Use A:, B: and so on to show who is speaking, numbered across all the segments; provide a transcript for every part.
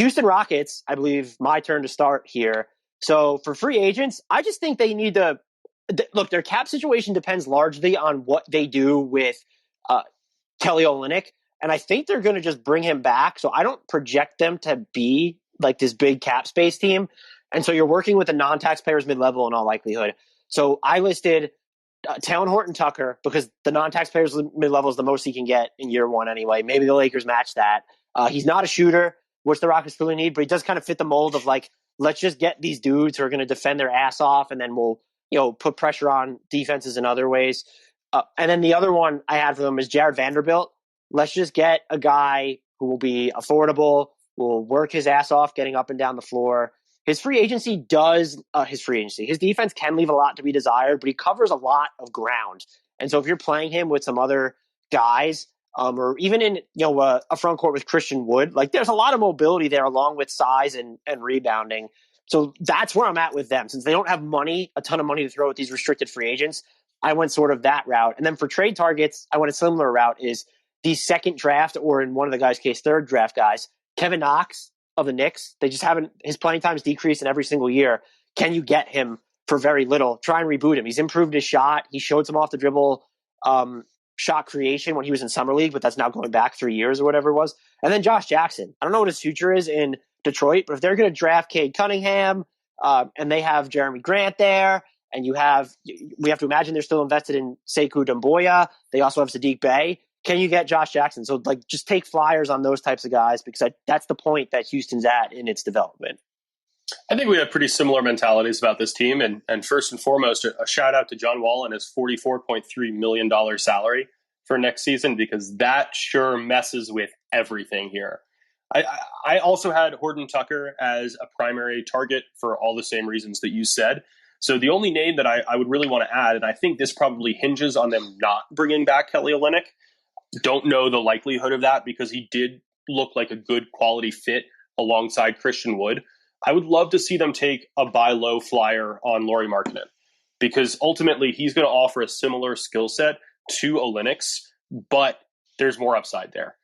A: Houston Rockets, I believe my turn to start here. So for free agents, I just think they need to look. Their cap situation depends largely on what they do with Kelly Olynyk, and I think they're going to just bring him back. So I don't project them to be like this big cap space team. And so you're working with the non-taxpayers mid-level in all likelihood. So I listed Talen Horton-Tucker because the non-taxpayers mid-level is the most he can get in year one anyway. Maybe the Lakers match that. He's not a shooter, which the Rockets really need, but he does kind of fit the mold of like, let's just get these dudes who are going to defend their ass off, and then we'll put pressure on defenses in other ways. And then the other one I had for them is Jared Vanderbilt. Let's just get a guy who will be affordable, will work his ass off getting up and down the floor. His defense can leave a lot to be desired, but he covers a lot of ground. And so if you're playing him with some other guys, or even in a front court with Christian Wood, like there's a lot of mobility there along with size and rebounding. So that's where I'm at with them. Since they don't have a ton of money to throw at these restricted free agents, I went sort of that route. And then for trade targets, I went a similar route, is the second draft, or in one of the guys' case, third draft guys, Kevin Knox of the Knicks. They just haven't, his playing time's decreased in every single year. Can you get him for very little? Try and reboot him. He's improved his shot. He showed some off the dribble shot creation when he was in summer league, but that's now going back 3 years or whatever it was. And then Josh Jackson. I don't know what his future is in Detroit, but if they're going to draft Cade Cunningham and they have Jeremy Grant there, and we have to imagine they're still invested in Sekou Doumbouya. They also have Sadiq Bey. Can you get Josh Jackson? So like, just take flyers on those types of guys, because that's the point that Houston's at in its development.
B: I think we have pretty similar mentalities about this team. And first and foremost, a shout out to John Wall and his $44.3 million salary for next season, because that sure messes with everything here. I also had Horton-Tucker as a primary target for all the same reasons that you said. So the only name that I would really want to add, and I think this probably hinges on them not bringing back Kelly Olynyk, don't know the likelihood of that because he did look like a good quality fit alongside Christian Wood. I would love to see them take a buy low flyer on Lauri Markkanen, because ultimately he's going to offer a similar skill set to Olynyk's, but there's more upside there.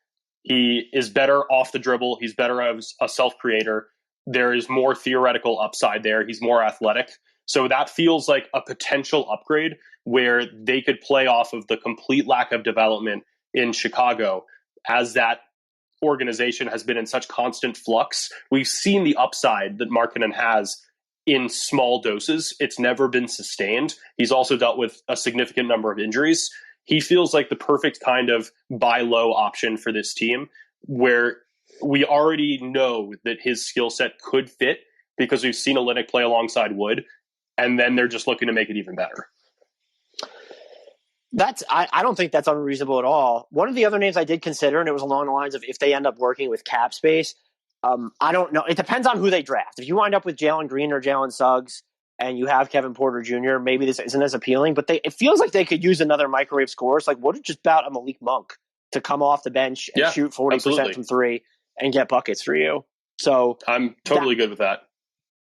B: He is better off the dribble. He's better as a self-creator. There is more theoretical upside there. He's more athletic. So that feels like a potential upgrade where they could play off of the complete lack of development in Chicago, as that organization has been in such constant flux. We've seen the upside that Markkanen has in small doses. It's never been sustained. He's also dealt with a significant number of injuries. He feels like the perfect kind of buy low option for this team, where we already know that his skill set could fit because we've seen Olynyk play alongside Wood, and then they're just looking to make it even better.
A: I don't think that's unreasonable at all. One of the other names I did consider, and it was along the lines of if they end up working with cap space, I don't know. It depends on who they draft. If you wind up with Jalen Green or Jalen Suggs and you have Kevin Porter Jr., maybe this isn't as appealing, but it feels like they could use another microwave scorer. Like, what just about a Malik Monk to come off the bench and shoot 40% from three and get buckets for you? So
B: I'm totally good with that.